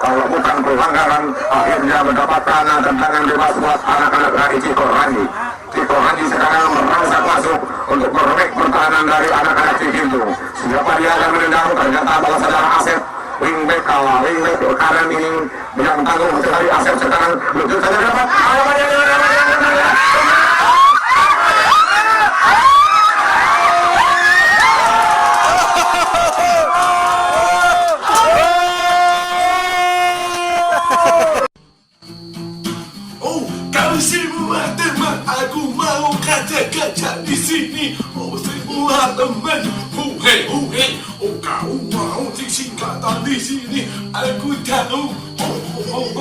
kalau bukan pelanggaran akhirnya mendapatkan tendangan bebas buat anak-anak dari Cikorangi. Cikorangi sekarang merangsak masuk untuk merek pertahanan dari anak-anak Cikintu. Siapa dia akan menendang? Ternyata adalah saudara Asep. Wingback kanan ini yang tanggung sekali. Asep sekarang lucu saja dapat. Semua teman aku mau kaca-kaca di sini. Oh semua teman, hei. Oh kau mau di singkatan di sini? Aku tahu. Oh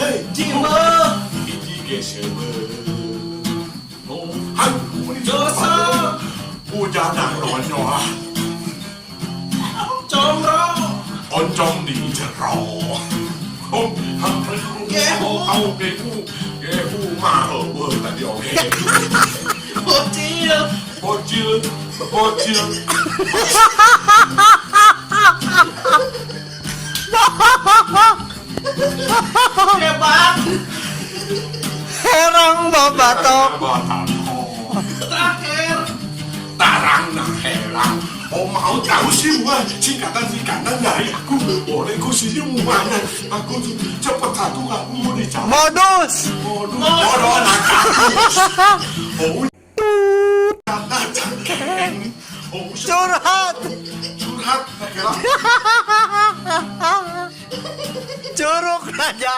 hei, Jima. Ini KESURUPAN. Oh hai, dosa. Udah nonyo. Coba. Oncom di jero. Gehu mahal tadi oke. Bocil. Hebat. Herang babatok. Terakhir. Tarang nah herang. Oh mau tahu semua singkatan dari aku. Boleh ku semuanya. Aku cepet satu aku mau dicari. Modus. Oh cangkeng. Oh Curhat. Curug raja.